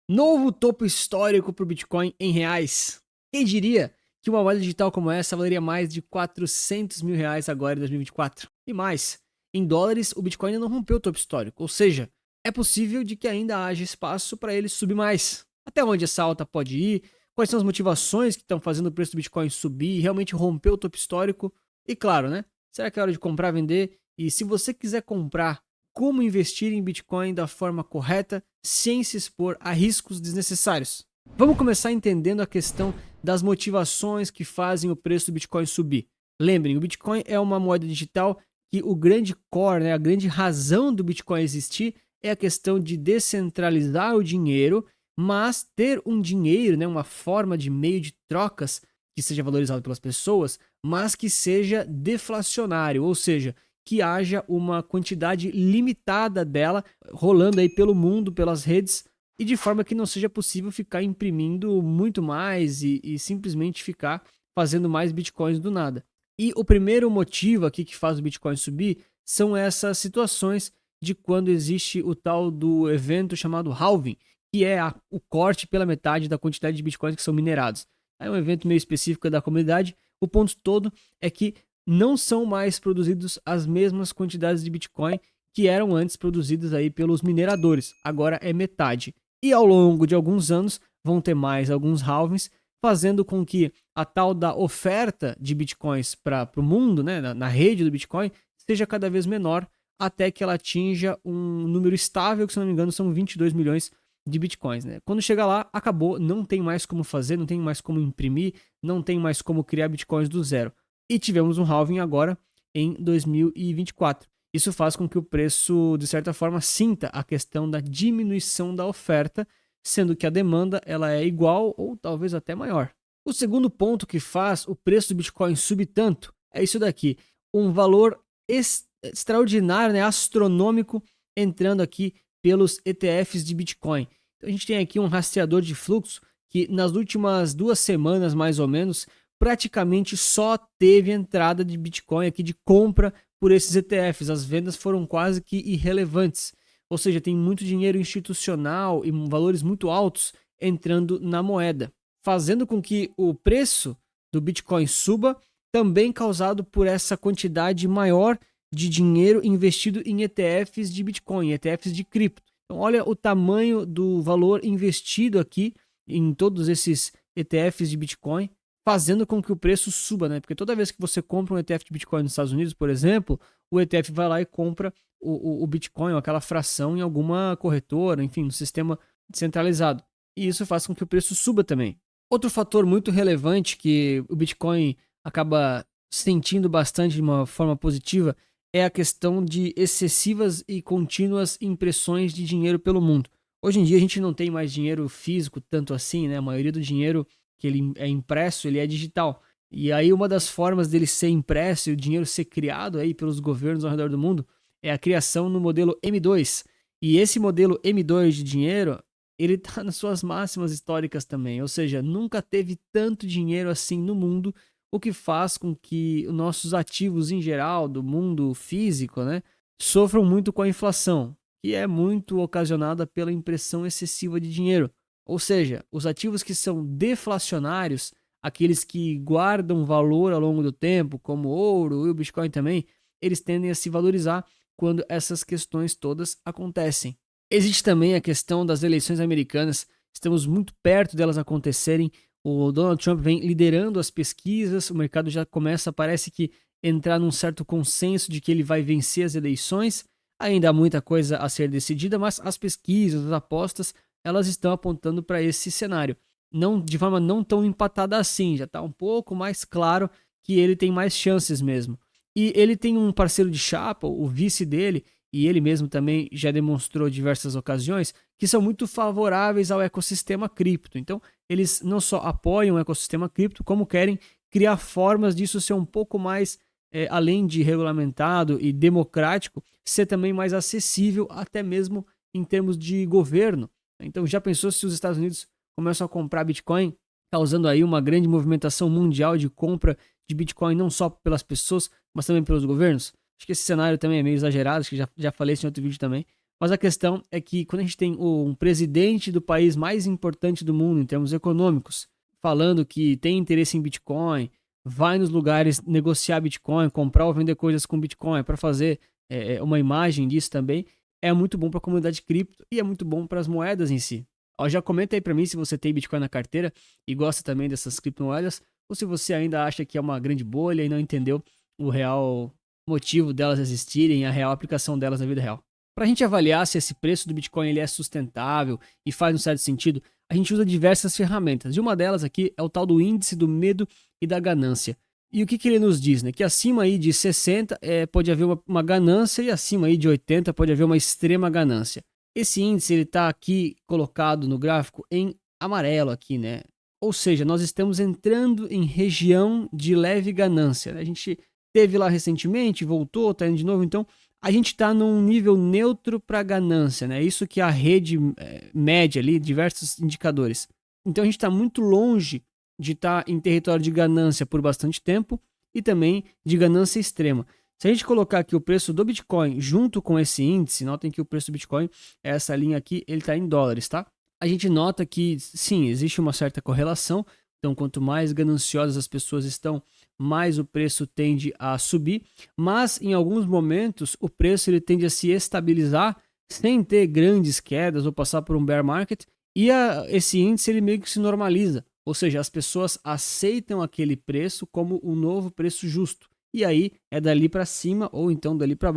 Novo topo histórico para o Bitcoin em reais. Quem diria que uma moeda digital como essa valeria mais de 400 mil reais agora em 2024? E mais, em dólares o Bitcoin ainda não rompeu o topo histórico, ou seja, é possível de que ainda haja espaço para ele subir mais. Até onde essa alta pode ir? Quais são as motivações que estão fazendo o preço do Bitcoin subir e realmente romper o topo histórico? E claro, né? Será que é hora de comprar, vender? E se você quiser comprar, como investir em Bitcoin da forma correta, sem se expor a riscos desnecessários. Vamos começar entendendo a questão das motivações que fazem o preço do Bitcoin subir. Lembrem, o Bitcoin é uma moeda digital que o grande core, né, a grande razão do Bitcoin existir é a questão de descentralizar o dinheiro, mas ter um dinheiro, né, uma forma de meio de trocas que seja valorizado pelas pessoas, mas que seja deflacionário, ou seja, que haja uma quantidade limitada dela rolando aí pelo mundo, pelas redes, e de forma que não seja possível ficar imprimindo muito mais e simplesmente ficar fazendo mais bitcoins do nada. E o primeiro motivo aqui que faz o Bitcoin subir são essas situações de quando existe o tal do evento chamado halving, que é o corte pela metade da quantidade de bitcoins que são minerados. É um evento meio específico da comunidade. O ponto todo é que não são mais produzidos as mesmas quantidades de Bitcoin que eram antes produzidas aí pelos mineradores. Agora é metade. E ao longo de alguns anos vão ter mais alguns halvings, fazendo com que a tal da oferta de Bitcoins para o mundo, né, na rede do Bitcoin, seja cada vez menor, até que ela atinja um número estável, que se não me engano são 22 milhões de Bitcoins. Né? Quando chegar lá, acabou, não tem mais como fazer, não tem mais como imprimir, não tem mais como criar Bitcoins do zero. E tivemos um halving agora em 2024. Isso faz com que o preço, de certa forma, sinta a questão da diminuição da oferta, sendo que a demanda ela é igual ou talvez até maior. O segundo ponto que faz o preço do Bitcoin subir tanto é isso daqui, um valor extraordinário, né, astronômico, entrando aqui pelos ETFs de Bitcoin. Então a gente tem aqui um rastreador de fluxo que nas últimas 2 semanas, mais ou menos, praticamente só teve entrada de Bitcoin aqui de compra por esses ETFs. As vendas foram quase que irrelevantes. Ou seja, tem muito dinheiro institucional e valores muito altos entrando na moeda, fazendo com que o preço do Bitcoin suba, também causado por essa quantidade maior de dinheiro investido em ETFs de Bitcoin, ETFs de cripto. Então, olha o tamanho do valor investido aqui em todos esses ETFs de Bitcoin, fazendo com que o preço suba, né? Porque toda vez que você compra um ETF de Bitcoin nos Estados Unidos, por exemplo, o ETF vai lá e compra o Bitcoin, ou aquela fração em alguma corretora, enfim, no sistema centralizado. E isso faz com que o preço suba também. Outro fator muito relevante que o Bitcoin acaba sentindo bastante de uma forma positiva é a questão de excessivas e contínuas impressões de dinheiro pelo mundo. Hoje em dia a gente não tem mais dinheiro físico tanto assim, né? A maioria do dinheiro que ele é impresso, ele é digital. E aí uma das formas dele ser impresso e o dinheiro ser criado aí pelos governos ao redor do mundo é a criação no modelo M2. E esse modelo M2 de dinheiro, ele está nas suas máximas históricas também, ou seja, nunca teve tanto dinheiro assim no mundo, o que faz com que os nossos ativos em geral do mundo físico, né, sofram muito com a inflação, que é muito ocasionada pela impressão excessiva de dinheiro. Ou seja, os ativos que são deflacionários, aqueles que guardam valor ao longo do tempo, como o ouro e o Bitcoin também, eles tendem a se valorizar quando essas questões todas acontecem. Existe também a questão das eleições americanas, estamos muito perto delas acontecerem. O Donald Trump vem liderando as pesquisas, o mercado já começa, parece que, entrar num certo consenso de que ele vai vencer as eleições. Ainda há muita coisa a ser decidida, mas as pesquisas, as apostas, elas estão apontando para esse cenário. Não, de forma não tão empatada assim, já está um pouco mais claro que ele tem mais chances mesmo. E ele tem um parceiro de chapa, o vice dele, e ele mesmo também já demonstrou diversas ocasiões, que são muito favoráveis ao ecossistema cripto. Então, eles não só apoiam o ecossistema cripto, como querem criar formas disso ser um pouco mais, além de regulamentado e democrático, ser também mais acessível, até mesmo em termos de governo. Então, já pensou se os Estados Unidos começam a comprar Bitcoin, causando aí uma grande movimentação mundial de compra de Bitcoin, não só pelas pessoas, mas também pelos governos? Acho que esse cenário também é meio exagerado, acho que já falei isso em outro vídeo também, Mas a questão é que quando a gente tem um presidente do país mais importante do mundo em termos econômicos, falando que tem interesse em Bitcoin, vai nos lugares negociar Bitcoin, comprar ou vender coisas com Bitcoin para fazer uma imagem disso também, é muito bom para a comunidade cripto e é muito bom para as moedas em si. Ó, já comenta aí para mim se você tem Bitcoin na carteira e gosta também dessas criptomoedas, ou se você ainda acha que é uma grande bolha e não entendeu o real motivo delas existirem, a real aplicação delas na vida real. Para a gente avaliar se esse preço do Bitcoin ele é sustentável e faz um certo sentido, a gente usa diversas ferramentas. E uma delas aqui é o tal do índice do medo e da ganância. E o que ele nos diz? Né? Que acima aí de 60 pode haver uma ganância e acima aí de 80 pode haver uma extrema ganância. Esse índice está aqui colocado no gráfico em amarelo aqui, né? Ou seja, nós estamos entrando em região de leve ganância. Né? A gente teve lá recentemente, voltou, está indo de novo, então a gente está num nível neutro para ganância, né? Isso que a rede mede ali, diversos indicadores. Então a gente está muito longe de estar em território de ganância por bastante tempo e também de ganância extrema. Se a gente colocar aqui o preço do Bitcoin junto com esse índice, notem que o preço do Bitcoin, essa linha aqui, ele está em dólares, tá? A gente nota que, sim, existe uma certa correlação. Então, quanto mais gananciosas as pessoas estão, mais o preço tende a subir. Mas, em alguns momentos, o preço ele tende a se estabilizar sem ter grandes quedas ou passar por um bear market. E esse índice ele meio que se normaliza. Ou seja, as pessoas aceitam aquele preço como um novo preço justo. E aí é dali para cima ou então dali para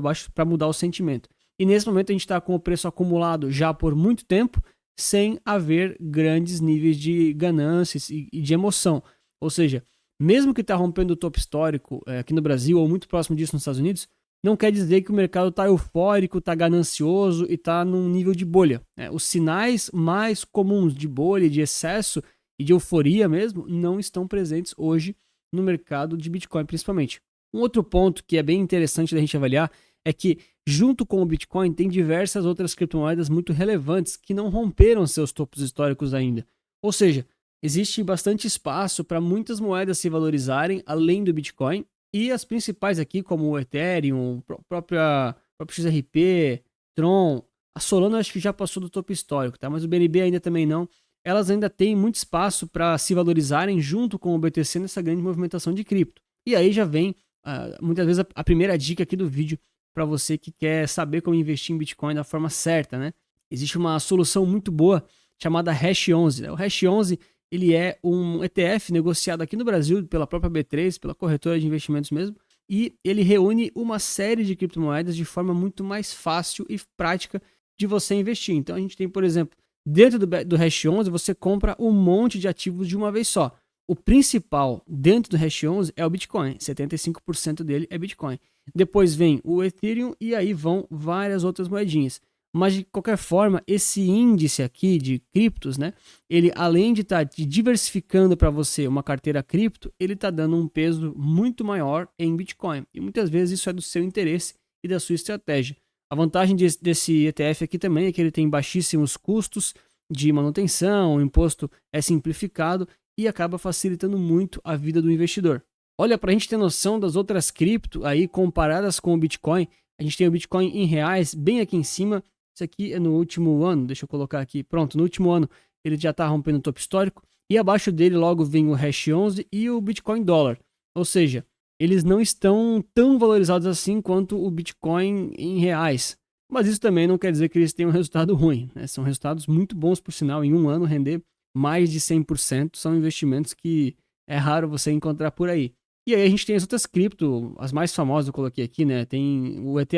baixo para mudar o sentimento. E nesse momento a gente está com o preço acumulado já por muito tempo, sem haver grandes níveis de ganâncias e de emoção. Ou seja, mesmo que está rompendo o topo histórico aqui no Brasil ou muito próximo disso nos Estados Unidos, não quer dizer que o mercado está eufórico, está ganancioso e está num nível de bolha. Os sinais mais comuns de bolha, de excesso e de euforia mesmo não estão presentes hoje no mercado de Bitcoin principalmente. Um outro ponto que é bem interessante da gente avaliar é que junto com o Bitcoin tem diversas outras criptomoedas muito relevantes que não romperam seus topos históricos ainda. Ou seja, existe bastante espaço para muitas moedas se valorizarem além do Bitcoin e as principais aqui como o Ethereum, o próprio XRP, Tron, a Solana acho que já passou do topo histórico, tá? Mas o BNB ainda também não. Elas ainda têm muito espaço para se valorizarem junto com o BTC nessa grande movimentação de cripto. E aí já vem, muitas vezes, a primeira dica aqui do vídeo para você que quer saber como investir em Bitcoin da forma certa, né? Existe uma solução muito boa chamada Hash11. Né? O Hash11 ele é um ETF negociado aqui no Brasil pela própria B3, pela corretora de investimentos mesmo, e ele reúne uma série de criptomoedas de forma muito mais fácil e prática de você investir. Então a gente tem, por exemplo, dentro do Hash11 você compra um monte de ativos de uma vez só. O principal dentro do Hash11 é o Bitcoin, 75% dele é Bitcoin. Depois vem o Ethereum e aí vão várias outras moedinhas. Mas de qualquer forma, esse índice aqui de criptos, né, ele além de estar diversificando para você uma carteira cripto, ele está dando um peso muito maior em Bitcoin. E muitas vezes isso é do seu interesse e da sua estratégia. A vantagem desse ETF aqui também é que ele tem baixíssimos custos de manutenção, o imposto é simplificado e acaba facilitando muito a vida do investidor. Olha, para a gente ter noção das outras cripto aí comparadas com o Bitcoin, a gente tem o Bitcoin em reais bem aqui em cima. Isso aqui é no último ano, deixa eu colocar aqui. Pronto, no último ano ele já está rompendo o topo histórico e abaixo dele logo vem o Hash11 e o Bitcoin dólar. Ou seja, eles não estão tão valorizados assim quanto o Bitcoin em reais. Mas isso também não quer dizer que eles tenham um resultado ruim. Né? São resultados muito bons, por sinal, em um ano render mais de 100%. São investimentos que é raro você encontrar por aí. E aí a gente tem as outras cripto, as mais famosas eu coloquei aqui, né? Tem o ETH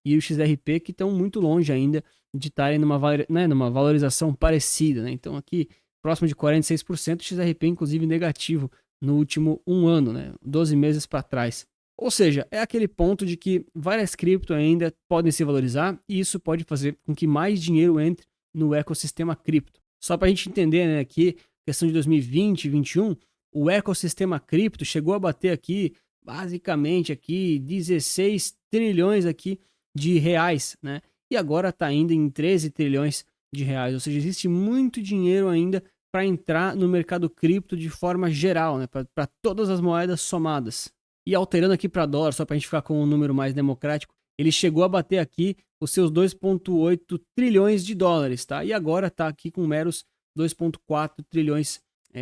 e o XRP que estão muito longe ainda de estarem numa valorização parecida, né? Então aqui, próximo de 46%, o XRP inclusive negativo no último um ano, né? 12 meses para trás. Ou seja, é aquele ponto de que várias cripto ainda podem se valorizar e isso pode fazer com que mais dinheiro entre no ecossistema cripto. Só para a gente entender, né, que questão de 2020 e 2021, o ecossistema cripto chegou a bater aqui, basicamente aqui, 16 trilhões aqui de reais, né? E agora está indo em 13 trilhões de reais. Ou seja, existe muito dinheiro ainda para entrar no mercado cripto de forma geral, né? Para todas as moedas somadas. E alterando aqui para dólar, só para a gente ficar com um número mais democrático, ele chegou a bater aqui os seus 2,8 trilhões de dólares, tá? E agora está aqui com meros 2,4 trilhões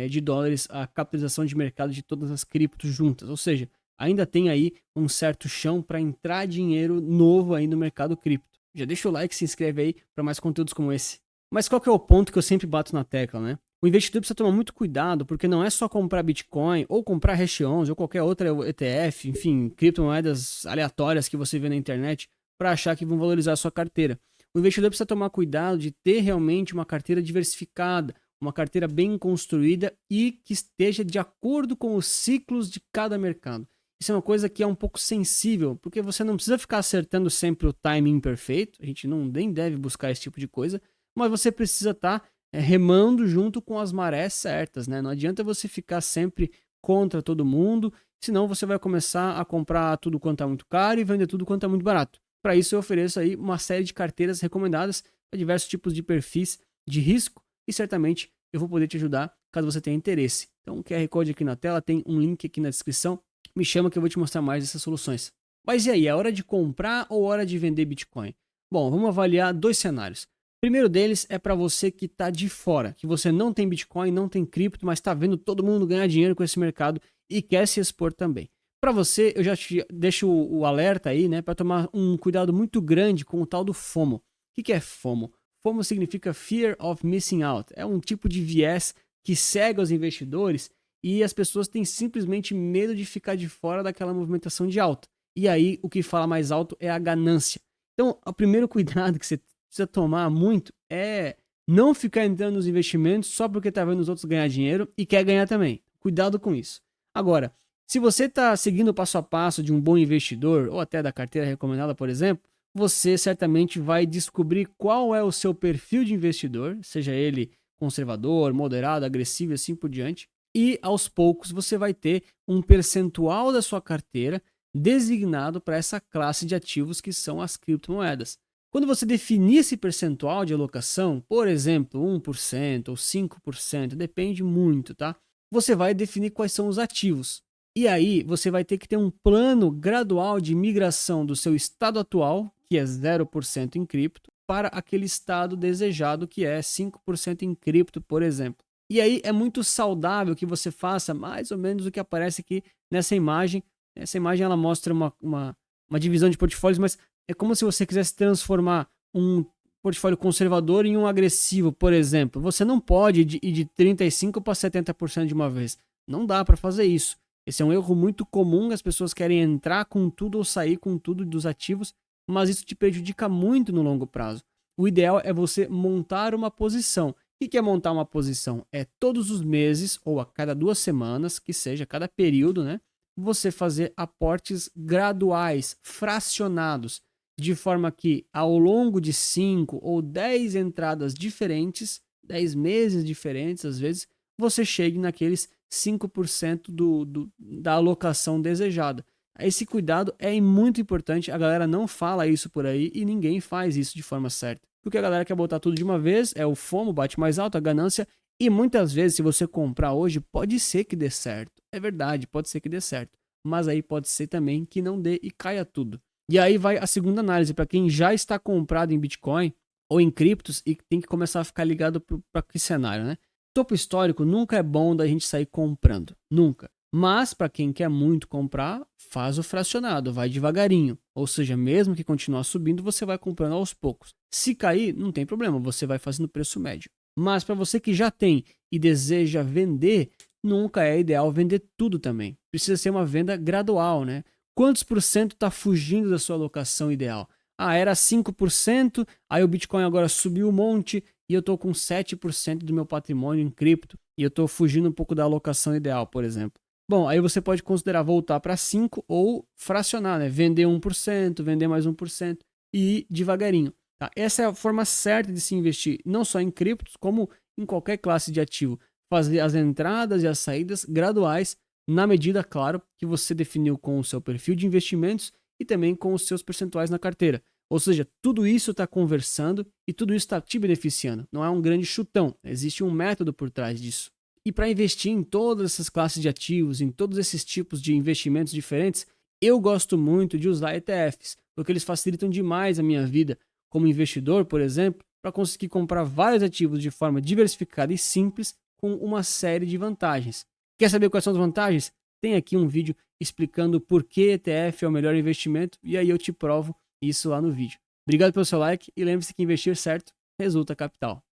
de dólares a capitalização de mercado de todas as criptos juntas. Ou seja, ainda tem aí um certo chão para entrar dinheiro novo aí no mercado cripto. Já deixa o like, se inscreve aí para mais conteúdos como esse. Mas qual que é o ponto que eu sempre bato na tecla, né? O investidor precisa tomar muito cuidado, porque não é só comprar Bitcoin, ou comprar Hash11, ou qualquer outra ETF, enfim, criptomoedas aleatórias que você vê na internet, para achar que vão valorizar a sua carteira. O investidor precisa tomar cuidado de ter realmente uma carteira diversificada, uma carteira bem construída e que esteja de acordo com os ciclos de cada mercado. Isso é uma coisa que é um pouco sensível, porque você não precisa ficar acertando sempre o timing perfeito, a gente nem deve buscar esse tipo de coisa, mas você precisa estar remando junto com as marés certas, né? Não adianta você ficar sempre contra todo mundo, senão você vai começar a comprar tudo quanto está muito caro e vender tudo quanto está muito barato. Para isso eu ofereço aí uma série de carteiras recomendadas para diversos tipos de perfis de risco e certamente eu vou poder te ajudar caso você tenha interesse. Então o QR Code aqui na tela, tem um link aqui na descrição, me chama que eu vou te mostrar mais dessas soluções. Mas e aí, é hora de comprar ou hora de vender Bitcoin? Bom, vamos avaliar dois cenários. O primeiro deles é para você que está de fora, que você não tem Bitcoin, não tem cripto, mas está vendo todo mundo ganhar dinheiro com esse mercado e quer se expor também. Para você, eu já te deixo o alerta aí, né, para tomar um cuidado muito grande com o tal do FOMO. O que é FOMO? FOMO significa Fear of Missing Out. É um tipo de viés que cega os investidores e as pessoas têm simplesmente medo de ficar de fora daquela movimentação de alta. E aí, o que fala mais alto é a ganância. Então, o primeiro cuidado que você precisa tomar muito é não ficar entrando nos investimentos só porque está vendo os outros ganhar dinheiro e quer ganhar também. Cuidado com isso. Agora, se você está seguindo o passo a passo de um bom investidor, ou até da carteira recomendada, por exemplo, você certamente vai descobrir qual é o seu perfil de investidor, seja ele conservador, moderado, agressivo e assim por diante, e aos poucos você vai ter um percentual da sua carteira designado para essa classe de ativos que são as criptomoedas. Quando você definir esse percentual de alocação, por exemplo, 1% ou 5%, depende muito, tá? Você vai definir quais são os ativos. E aí você vai ter que ter um plano gradual de migração do seu estado atual, que é 0% em cripto, para aquele estado desejado, que é 5% em cripto, por exemplo. E aí é muito saudável que você faça mais ou menos o que aparece aqui nessa imagem. Essa imagem ela mostra uma divisão de portfólios, mas é como se você quisesse transformar um portfólio conservador em um agressivo, por exemplo. Você não pode ir de 35% para 70% de uma vez. Não dá para fazer isso. Esse é um erro muito comum, as pessoas querem entrar com tudo ou sair com tudo dos ativos, mas isso te prejudica muito no longo prazo. O ideal é você montar uma posição. O que é montar uma posição? É todos os meses, ou a cada 2 semanas, que seja, cada período, né? Você fazer aportes graduais, fracionados, de forma que ao longo de 5 ou 10 entradas diferentes, 10 meses diferentes às vezes, você chegue naqueles 5% da alocação desejada. Esse cuidado é muito importante, a galera não fala isso por aí e ninguém faz isso de forma certa. Porque a galera quer botar tudo de uma vez, é o FOMO, bate mais alto, a ganância, e muitas vezes se você comprar hoje, pode ser que dê certo. É verdade, pode ser que dê certo. Mas aí pode ser também que não dê e caia tudo. E aí vai a segunda análise, para quem já está comprado em Bitcoin ou em criptos e tem que começar a ficar ligado para que cenário, né? Topo histórico nunca é bom da gente sair comprando, nunca. Mas para quem quer muito comprar, faz o fracionado, vai devagarinho. Ou seja, mesmo que continuar subindo, você vai comprando aos poucos. Se cair, não tem problema, você vai fazendo preço médio. Mas para você que já tem e deseja vender, nunca é ideal vender tudo também. Precisa ser uma venda gradual, né? Quantos por cento está fugindo da sua alocação ideal? Ah, era 5%, aí o Bitcoin agora subiu um monte e eu estou com 7% do meu patrimônio em cripto e eu estou fugindo um pouco da alocação ideal, por exemplo. Bom, aí você pode considerar voltar para 5% ou fracionar, né? Vender 1%, vender mais 1% e ir devagarinho. Tá? Essa é a forma certa de se investir, não só em criptos, como em qualquer classe de ativo. Fazer as entradas e as saídas graduais, na medida, claro, que você definiu com o seu perfil de investimentos e também com os seus percentuais na carteira. Ou seja, tudo isso está conversando e tudo isso está te beneficiando. Não é um grande chutão, existe um método por trás disso. E para investir em todas essas classes de ativos, em todos esses tipos de investimentos diferentes, eu gosto muito de usar ETFs. porque eles facilitam demais a minha vida como investidor, por exemplo, para conseguir comprar vários ativos de forma diversificada e simples com uma série de vantagens. Quer saber quais são as vantagens? Tem aqui um vídeo explicando por que ETF é o melhor investimento e aí eu te provo isso lá no vídeo. Obrigado pelo seu like e lembre-se que investir certo resulta capital.